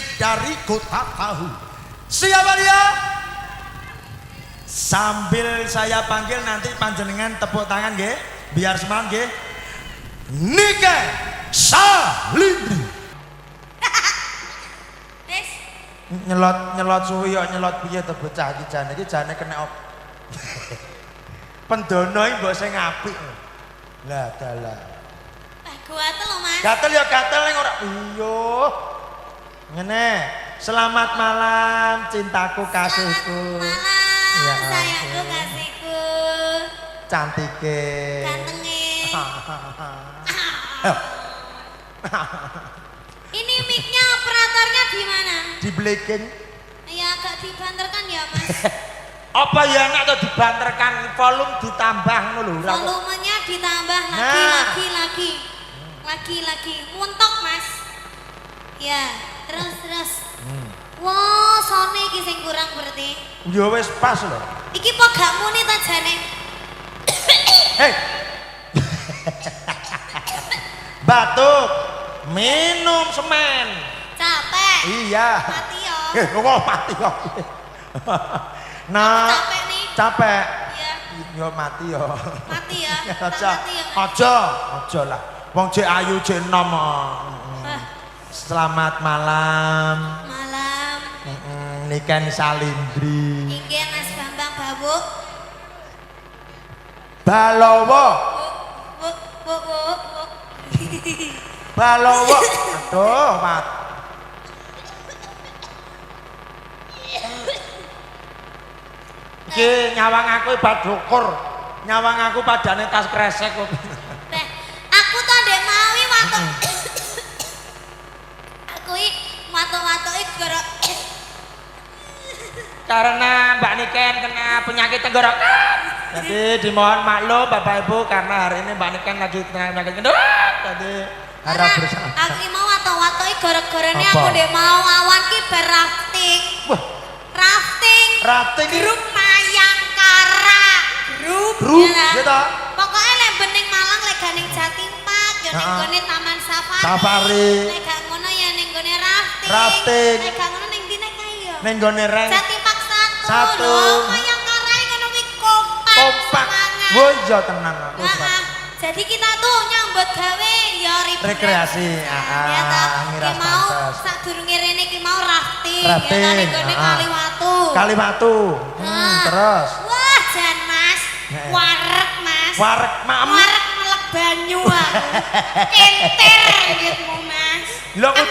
cilik dari kota tahu. Siapa dia? Sambil saya panggil nanti panjenengan tepuk tangan nggih, biar semangat nggih. Nike Salindri. Des. Nyelot suwi kok nyelot piye to bocah iki jane kena op. Pendono iki mbok sing apik. Lah dalah. Gatel lho Mas. Gatel ya gatel ning ora. Iya. Ngene. Selamat malam cintaku kasihku. Malam Ya, sayangku kasihku. Cantike. Gantenge. Ini mic-nya operatornya di mana? Di bleking. Ya agak dibanterkan ya Mas. Apa ya enak tuh dibanterkan volume ditambah ngono lho. Volumenya ditambah lagi. Muntok Mas. Ya, terus. Wah, sone iki sing kurang berarti. Ya wis pas lho. Iki po gak muni ta jane. Hei. Batuk. Minum semen. Capek. Iya. Mati yo. Kok mati kok. Nah, Capek nih. capek. Iya. Yo mati yo. Mati ya. Aja lah. Wong jek ayu jek enom. Selamat malam. Malam. Niken Salindri. Inggih Mas Bambang Babuk. Balowo. Buk. Balowo. Aduh, Mat. Iki nyawang aku ibadah dukur. Nyawang aku padane tas kresek kok. Beh, aku tuh ndek mawi watuk. Aku iki watuk-watuke gara Karena Mbak Niken kena penyakit tenggorokan. Jadi dimohon maklum Bapak Ibu karena hari ini Mbak Niken lagi kena penyakit tenggorokan. Jadi harap bersabar. Aku iki mau watuk-watuke gara-garane Apa? aku ndek mau awan ki berrafting. Wah, Rafting. rating Grup Mayangkara. Grup. Grup, ya kan? gitu. Pokoknya lek bening Malang lek gak ning Jatimpak, ya ning gone Taman Safari. Safari. Lek gak ngono ya ning gone rafting. Rafting. Lek gak ngono ning dine kae ya. ning gone reng Jatimpak 1. Satu. Lho, Mayangkara iki ngono kuwi kompak. kompak. semangat. Wo iya tenan aku. Heeh. Jadi kita tuh nyambut gawe ya Rekreasi, ya toh. ngiras Ki mau pantes. sadurunge rene ki mau rafting, Rafting, ya ning gone Kaliwatu. Kaliwatu. Nah, Terus wah jan Mas, Heeh. wareg Mas. wareg mam. Wareg melek banyu aku. Enter gitu Mas. Lho, aku-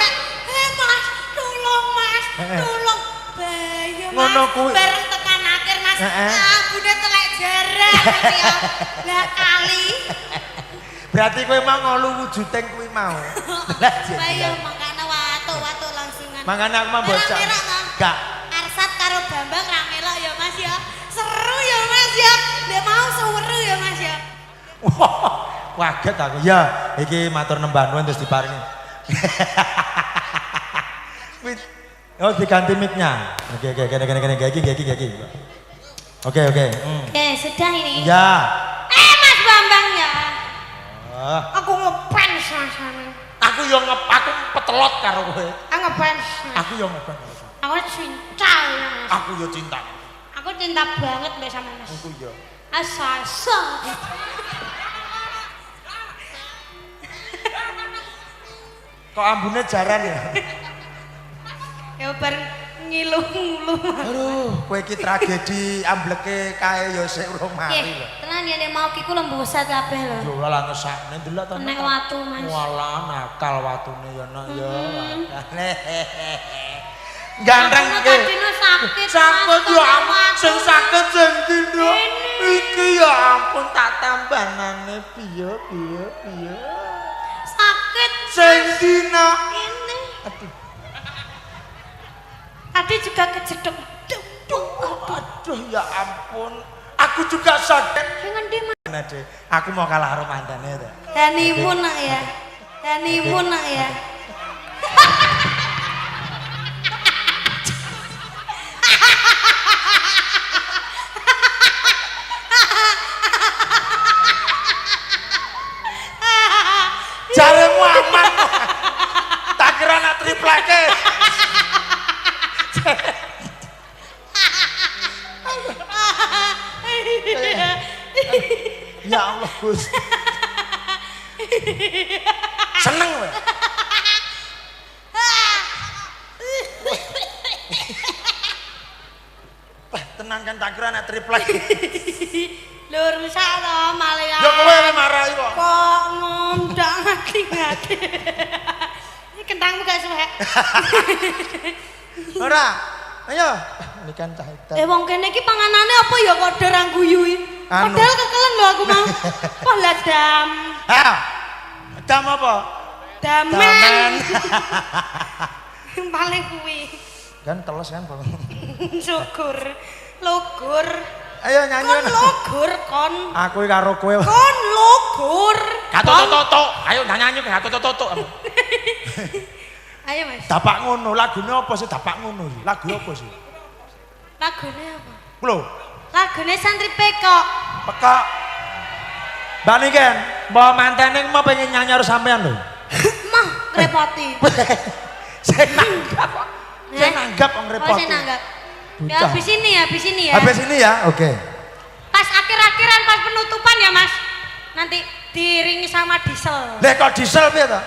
Mas, tolong Mas, Heeh. tolong bayu Mas. Ngono kuwi. Bareng tekan akhir Mas. Heeh. Bune telek jarak gitu ya. Lah kali. Berarti kowe mau ngolu wujudeng kuwi mau. Lah Bayu mangkane watu langsungan. Makanya aku mau bocah. Merah-merah, toh. Gak. Arsat karo Bambang ramelok ya Mas ya. Seru ya Mas ya. Dia mau seru ya Mas ya. Wah, kaget aku. Ya, iki matur nembah nuwun terus diparingi. Oh, diganti mic-nya. Oke, gini. Oke. Oke, sudah ini. Ya. Mas Bambang ya. Ah, Aku ngefans rasanya. aku petelot karo kowe. Aku ngefans. Aku yo ngobah. Aku cinta ya Mas. Aku yo cinta. Aku cinta banget mbak sama Mas. Aku yo. Asal. Kok ambune jaran ya? Ya bareng ngilu-ngilu. Aduh, kowe iki tragedi ambleke kae yo sik urung mari lho. Tenan ya nek mau kiku lembuset kabeh lho. Yo lah ngesakne ndelok to. Nek watu Mas. Walah nakal watune yo nak yo. Ganteng Aku iki. tadine sakit. Sakit Mas, ya kok ampun, watu. sing sakit sing dino. Ini. Iki ya ampun tak tambanane piye. Sakit. Sing dino. Ini. Aduh, Tadi juga kejeduk. aduh ya ampun. Aku juga sakit. Sing ngendi Mas? Nah, Dek, aku mau kalah karo mantane to. Danimu nak ya. Danimu nak ya. Jaremu aman. Tak kira nak tripleke. bagus. Seneng kowe. Wah, tenan kan tak kira nek triplek. Lho rusak to malah. Ya kowe marahi kok. Kok ngundang ngati-ngati. Ini kentangmu gak suwek. Ora. Ayo. Ini kan cah edan. Wong kene iki panganane apa ya kok derang guyu iki. Anu. Padahal kekelen lho aku mau. Pola dam. Ha. Dam apa? Damen. Paling kuwi. Kan teles kan. Syukur. Logur. Ayo nyanyi. Kon logur kon. Aku karo kowe. Kon logur. Gatot-toto. Ayo nyanyi ke gatot-toto. Ayo Mas. Dapak ngono, lagune apa sih dapak ngono iki? Lagu apa sih? Lagune apa? Lho, Lagune Santri Pekok. pekak. Mbak Niken, mbak mantene mau pengen nyanyi harus sampean lho. Mah ngrepoti. Saya nanggap kok. Saya nanggap kok Oh, ngrepoti. saya nanggap. Ya Bocah. habis ini ya, habis ini ya. Habis ini ya, oke. Pas akhir-akhiran pas penutupan ya Mas. Nanti diiringi sama diesel. Lek kok diesel piye to?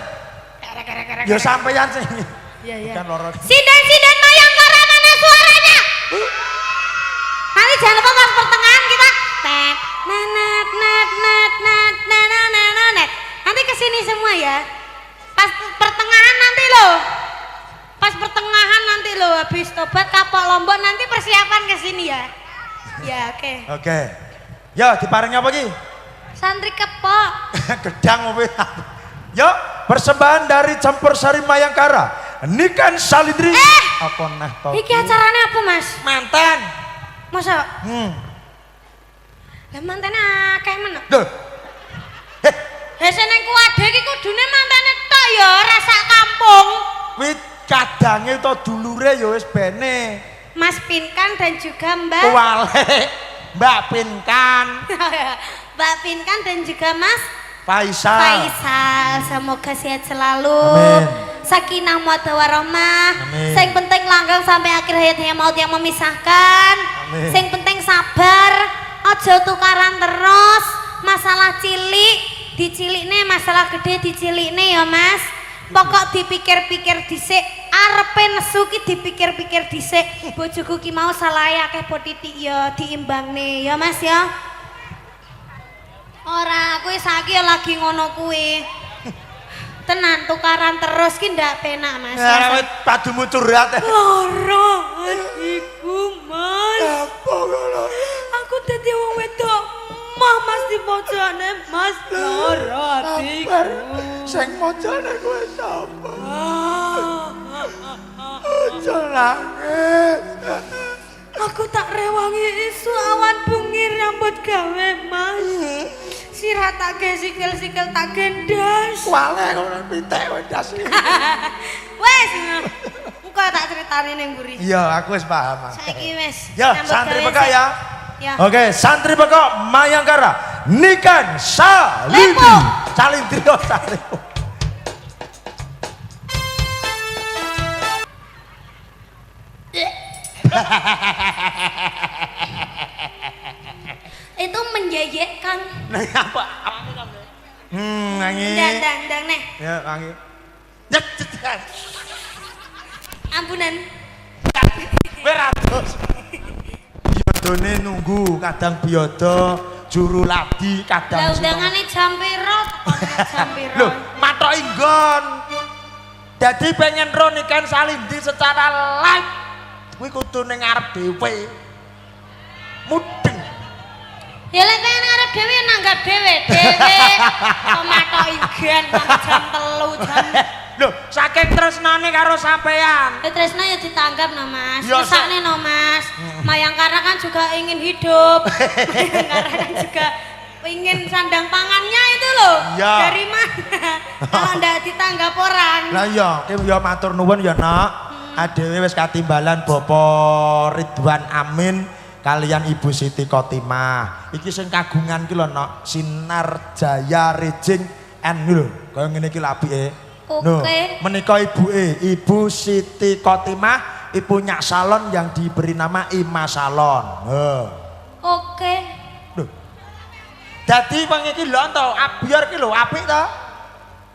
Kere-kere. Ya sampean sing. Iya, iya. Bukan loro. Sinden Mayangkara mana suaranya? Nanti jangan lupa pas pertengahan kita tet net net net net net net. Nanti kesini semua ya. Pas pertengahan nanti loh. Pas pertengahan nanti loh habis tobat kapok Lombok nanti persiapan kesini ya. Ya oke. Oke. Ya diparingi apa iki? Santri kepok. Gedang apa? Yo, persembahan dari Campur Sari Mayangkara. Nikan Salindri. Apa nah to? Iki acaranya apa Mas? Mantan. Masa? Lah mantene akeh men. Loh. Seneng kuwade iki kudune mantene tok ya, rasa kampung. Kuwi kadange to dulure ya wis bene. Mas Pinkan dan juga Mbak Kuwale. Mbak Pinkan. Mbak Pinkan dan juga Mas Faisal. Faisal, semoga sehat selalu. Amin. Sakinah mawaddah warahmah. Amin. Sing penting langgeng sampai akhir hayatnya maut yang memisahkan. Amin. Sing penting sabar, ojo tukaran terus. Masalah cilik dicilikne, masalah gede dicilikne ya Mas. Pokok dipikir-pikir dhisik, arepe nesu ki dipikir-pikir dhisik. Bojoku ki mau salah akeh po titik ya diimbangne ya Mas ya. Ora, kuwi saiki lagi ngono kuwi. Tenan tukaran terus ki ndak penak Mas. Ya wis padumu curhat. Lara hatiku Mas. Apa ngono? Aku dadi wong wedok mah Mas di pojone Mas. Lara hatiku. Sing mojone kowe sapa? Aja nangis. Aku tak rewangi isu awan bengi rambut gawe Mas. Sirah tak ge sikil-sikil tak gendas. Kuale kowe pitik wendas iki. Wes. Engko tak critani ning mburi. Iya, aku wis paham. Saiki wes. Ya, nyambut santri gawe pekak sih. ya. Ya. Oke, santri pekak Mayangkara. Nikan Salindri. Lepo. Salindri oh santri. Itu menjajekkan. Nah, apa? Nangis. Dang nih. Ya, nangis. Jet, jet. Ampunan. Beratus. Biodone nunggu, kadang biodo juru ladi, Lah kadang undangane jam piro? Jam piro? Loh, matok inggon. Jadi pengen ro Nikan Salindri secara live. Kuwi kudu ning ngarep dhewe. Mudeng. Ya lek pengen arep dhewe nanggap dhewe. Kok matok inggan sampai jam 3 jam. Loh, saking tresnane karo sampean. Tresna ya ditanggap no Mas. Ya, Rusakne no Mas. Mayangkara kan juga ingin hidup. Mayangkara kan juga ingin sandang pangannya itu loh. Iya. Dari mana? Kalau ndak ditanggap orang. Lah iya, ki ya matur nuwun ya, Nak. Adewe wis katimbalan Bapak Ridwan Amin kalian Ibu Siti Khotimah. Iki sing kagungan ki lho, Nak, Sinar Jaya Rejing N lho. Kaya ngene iki lho apike. Oke. Menika ibuke, Ibu Siti Khotimah, Ibu Nyak Salon yang diberi nama Ima Salon. Oke. Loh. Dadi wong iki lho to, Abiar ki lho apik to?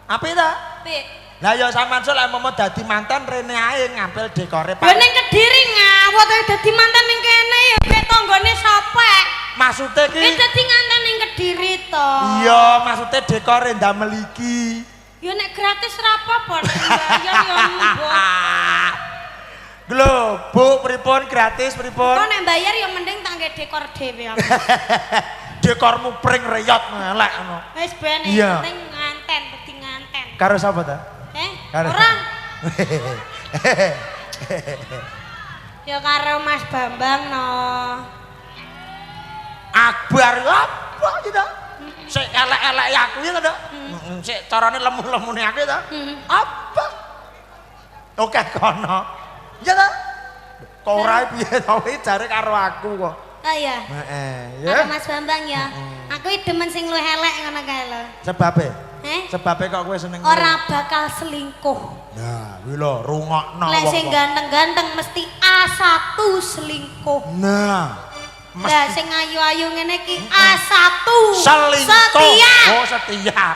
Apik to? Apik. Lah ya sampean sok lek momo dadi manten rene ae ngambil dekore Lho ning Kediri ngawut dadi mantan ning kene ya pek tanggane sopek. Maksude ki dadi nganten ning Kediri to. Iya, maksude dekore ndamel iki. Ya nek gratis ra apa-apa bayar ya mbok. Lho, Bu, pripun gratis pripun? Kok nek bayar ya mending tak nggih dekor dhewe aku. Dekormu pring reyot elek ngono. Wis ben Iya. penting nganten, dadi nganten. Karo sapa ta? Karo. Orang. Ya karo Mas Bambang no. Akbar apa gitu? Sik elek-elek aku ya to, sik carane lemu-lemune aku to. Apa? Oke kono. Ya to. Kok ora piye to jare karo aku kok. Oh iya. Heeh, Karo ya. Mas Bambang ya. Aku demen sing luwih elek ngono kae lho. Sebabe? Sebab kok kowe seneng. ora bakal selingkuh. Nah, kuwi lho rungokno. Lek sing ganteng-ganteng mesti A1 selingkuh. Nah. Lah sing ayu-ayu ngene iki A1 Selingkuh. setia. Oh, setia.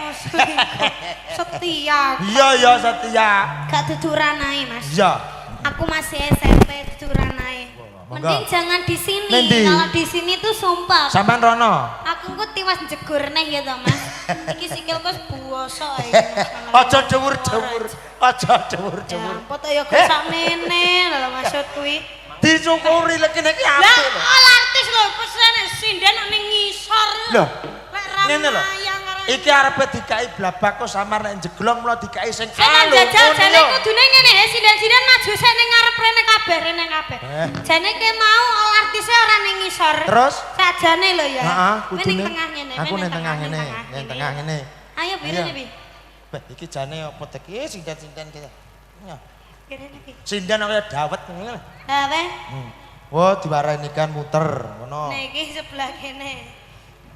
Oh, selingkuh. Setia. Iya ya setia. Gak duduran ae, Mas. Iya. Aku masih SMP duduran ae. Mending jangan di sini. Kalau di sini tuh sumpah. Sampean rono. Aku kok tiwas jegur neh ya to, Mas. Iki sikilku buwoso ae. Aja dhuwur-dhuwur. Aja dhuwur-dhuwur. Ya, foto ya kok sakmene lho maksud kuwi. Disyukuri lek kene iki Lah, apik lho. all artis lho pesene sinden ning ngisor. Lho. Lek ra Ngene lho. mayang karo. Iki arepe dikai blabak kok samar nek jeglong mula dikai sing Saya jajal jane kudune ngene he sinden-sinden maju sik ning ngarep rene kabeh. Jane ki mau all artise ora ning ngisor. Terus? Sajane lho ya. Heeh, Kowe ning kudune. tengah ngene. Aku ning tengah ngene, ning tengah ngene. Ayo birene bi. Beh, iki jane apa tek iki sinden-sinden kita. Ya. Birene iki. Sinden kaya dawet ngene. Lah weh. Wah, diwarani kan muter ngono. Niki sebelah kene.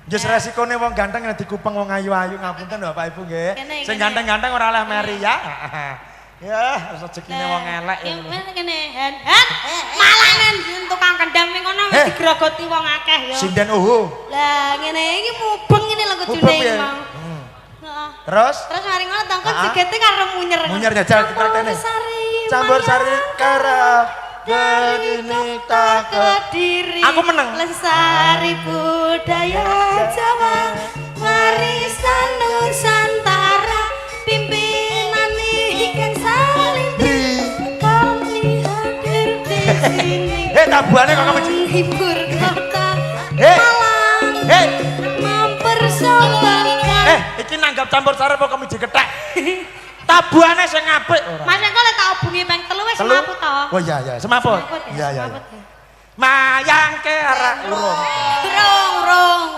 Wis resikone wong ganteng nek dikupeng wong ayu-ayu ngapunten lho Bapak Ibu nggih. Kene, Sing kene. ganteng-ganteng ora oleh meri ya. Ya, rezekine wong elek ya. Yang kene han. Malah nen tukang kendang ning kono wis digrogoti wong akeh ya. Sinden uhu. Lah ngene iki mubeng ngene lho kudune Mubeng iki ya? mau. Heeh. Terus Terus mari ngono tongkon digete karo munyer. munyer jajal dipraktekne. Campur sari kara Gedini tak Kediri. Aku menang. Lestari budaya Jawa, warisan Nusantara, pimpinan ikan salindri. Kami hadir di sini. Tabuhannya kok kamu Hibur kota Hei. Malang, mempersembahkan. Iki nanggap campur sari apa kamu diketek? Tabuhannya sing apik ora. Mas engko lek tak obungi ping 3 wis semaput to. Oh iya iya, semaput. Iya iya. Mayang ke arah urung.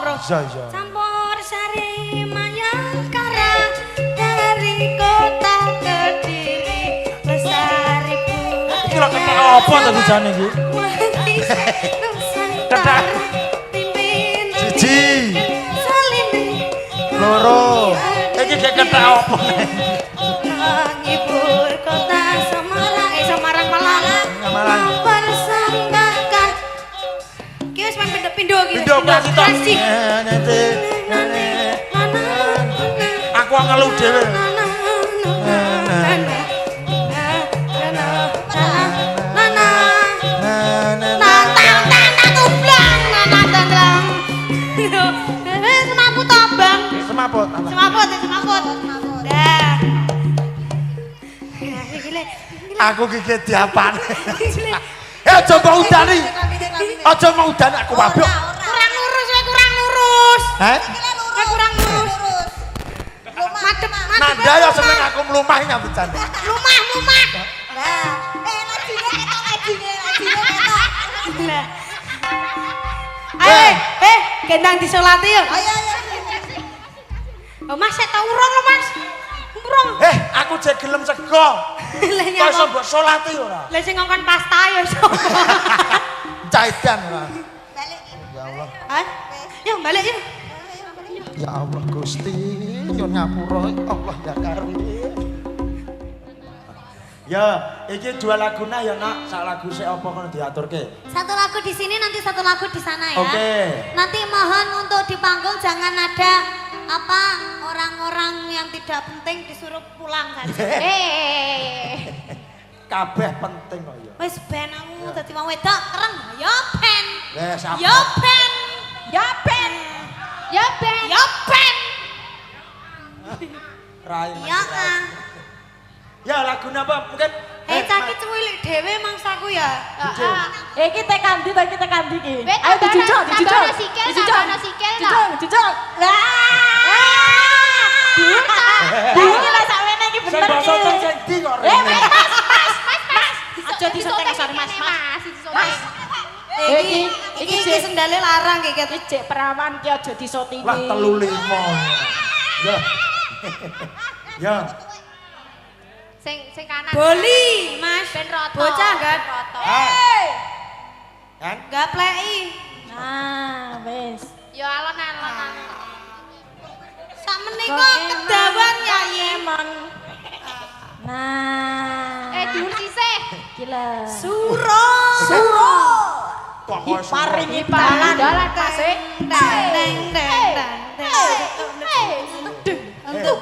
Rong. Iya iya. Campur sari mayang kara dari kota Kediri. Lestari budaya. Iki lho ketek apa to jane iki? Ketek. Siji. Salindri. Loro. Iki ketek apa? Ngibur kota Semarang Malang. Mempersembahkan. Ki wis main pindo-pindo iki. Pindo klasik. Aku ngeluh dhewe. Semaput. Dah. Aku gigit diapane. Aja mau udani. Aja mau udani aku mabuk. Kurang lurus. Heh? Kurang lurus. Madep. Nanda ya seneng aku mlumah nyambut jane. Lumah. Lah, lajine ketok. Lah. Gendang disolati yuk. Ayo. Oh, Mas, saya tahu urung lho, Mas. Urung. Aku jek gelem sego. Lah Kok iso mbok salati ora? Lah sing ngongkon pasta ya iso. Caidan ora. Balik. Ya Allah. Hah? Yuk balik yuk. Ya Allah Gusti, nyun ngapura Allah ya karim. Ya, iki dua laguna ya nak, sak lagu sik apa kono diaturke. Satu lagu di sini nanti satu lagu di sana ya. Oke. Nanti mohon untuk di panggung jangan ada apa orang-orang yang tidak penting disuruh pulang saja. Kabeh penting kok ya. Wis ben aku dadi wong wedok kereng ya ben. Wes apa? Ya ben. Ya ben. Ya ben. Ya ben. Rai. Ya ah. Ya laguna apa? Mungkin Caki cuwilik dhewe mangsaku ya. Heeh. Iki tekandi ta iki tekandi iki. Ayo dijujuk, dijujuk. Dijujuk. Iki lah sakmene iki bener iki. sing di kok rene. Aja disoteng sore Mas. Iki sendale larang iki. Iki jek perawan ki aja disotini. Wah 35. Ya. Ya. Sing kanan. Boli, Mas. Ben roto. Bocah enggak? Kan? Gapleki. Nah, wis. Yo alon-alon. Sak menika kedawan Yayi. Nah. Dhuwur sisih. Gila. Suro. Pokok Paringi palan Dalan pase. Deng deng deng deng. Untuk